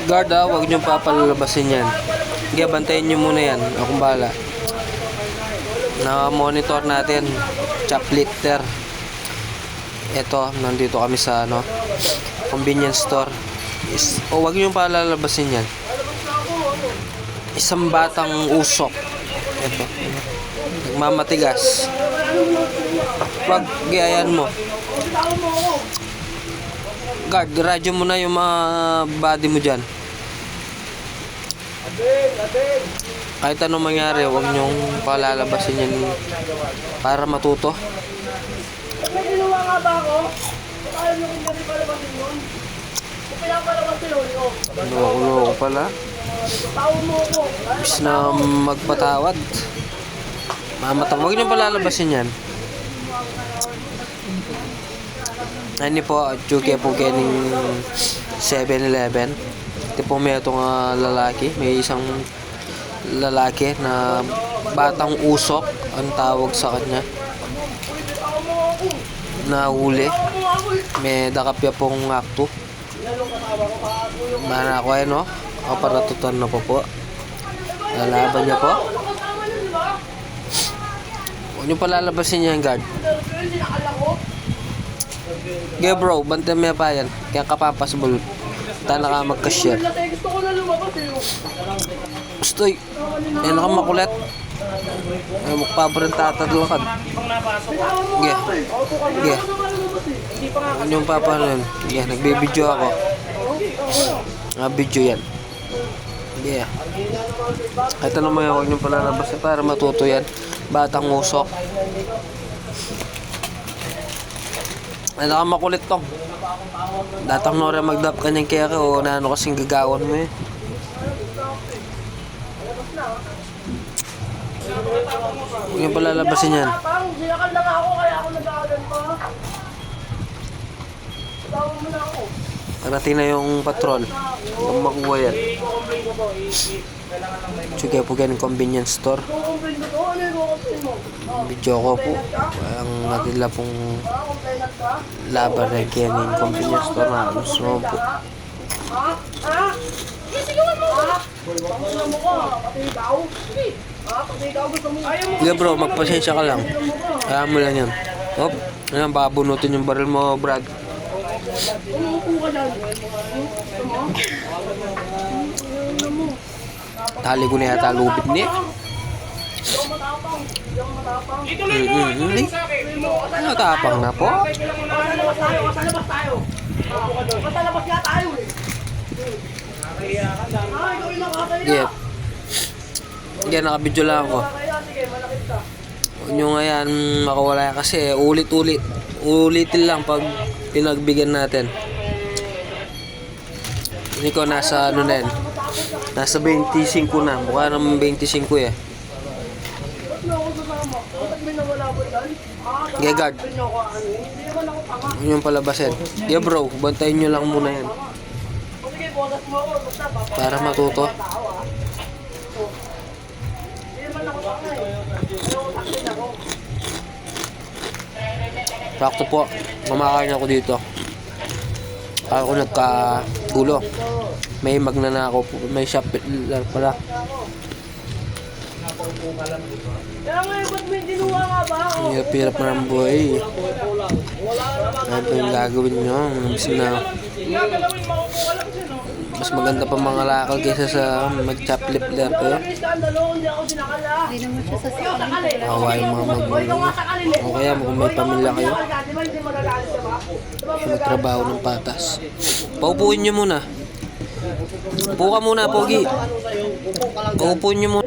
Guard huwag nyo papalabasin yan. Sige, bantayin nyo muna yan. Akong bahala. Na-monitor natin. Choplifter. Ito, nandito kami sa convenience store. Huwag nyo palalabasin yan. Isang batang usok. Ito. Nagmamatigas. Pag gayayan mo. Guard, radyo mo na yung mga body mo dyan. Kahit anong mangyari, huwag nyong palalabasin yan para matuto. May ginawa nga ba ako? Ayaw nyo kung hindi palabasin yun. Kung pinapalabasin yun, Loko pala. tao mo ako. Bis na magpatawad. Huwag niyong palalabasin yan. Ano po, Chuke po kening 7-Eleven. Ito po may itong lalaki. May isang lalaki na batang usok ang tawag sa kanya. Nahuli. May dakapya pong akto. Mana ako no? Aparatutan na po. Lalaban niya po. Huwag niyo palalabasin niya yung guard. Okay bro, bantay mo pa yan. Kaya kapapasbol. Tana ka magka-share. Gusto ko na lumabas Ustoy. Yan ka makulit. Ay, magpaparin tatadlakan. Sige. Ano yung paparin? Sige, nagbibideo ako. Video yan. Sige. Kahit ano mga huwag niyong palalabas para matuto yan. Batang usok. Ay, nakamakulit tong. Datang nora magdap kanyang kaya o na ano kasing gagawin mo eh. Huwag yung palalabasin yan. Sinakal lang ako kaya ako nag-aalan pa. Tawag mo na ako. Parating na yung patrol. Huwag makuha yan. Sige po ganun convenience store. Kukumpin ko to? Ano yung kukumpin mo? Video ko po. Ang natila pong laban na kaya ng convenience store na gusto mo po. Ha? Ha? Sigawan mo! Ha? Panguna mo ka. Pati ikaw? Sige. Ha? Pati ikaw gusto mo. Ayaw mo. Sige bro, magpasensya ka lang. Kaya mo lang yan. Hop, ayan, babunutin yung baril mo, Brad. Umuupo ka dyan. Gusto mo? Tali ko na yata lubid niya. Hindi ako matapang. Hindi ako matapang. Natapang na po. Masalabas tayo. Masalabas tayo. Masalabas nga tayo eh. Ah, ikaw yung nakakaya. Sige. Sige, nakabidyo lang ako. Kaya, sige, malakit ka. Huwag nyo nga yan makawala kasi ulit-ulit. Ulitin lang pag pinagbigyan natin. Hindi ko nasa ano na yan. Nasa 25 na. Mukha naman 25 eh. Ba't na ako sasama? Ba't may nawala ba yan? Sige, guard. Hindi ako ano eh. Hindi naman ako tanga. Huwag nyo palabasin. Yeah bro, bantayin nyo lang muna yan. O sige, bodas mo ako. Basta, papayaan Para matuto. mga tao, ah. O. Hindi naman ako tanga eh. Pero akin ako. Sakto po. Kumakain ako dito. Ako nagkagulo. May magnanakaw po. May shop pala. Kaya nga eh, ba't may dinuwa nga ba ako? Ang hirap na ng buhay. Ano pa yung gagawin nyo? Mas na Gagalawin, maupo ka lang siya, no? mas maganda pa mga lakal kaysa sa mag-choplifter ko. May skandalo, hindi ako sinakala. Hindi naman siya sa Ikaw sakali. Awa yung mga O ikaw magulang. nga sakali eh. O kaya kung may pamilya kayo, Di ba hindi magagalit ka ba? Di ba yung magtrabaho ng patas. Paupuin nyo muna. Upo ka muna, Pogi. Paupuin nyo muna.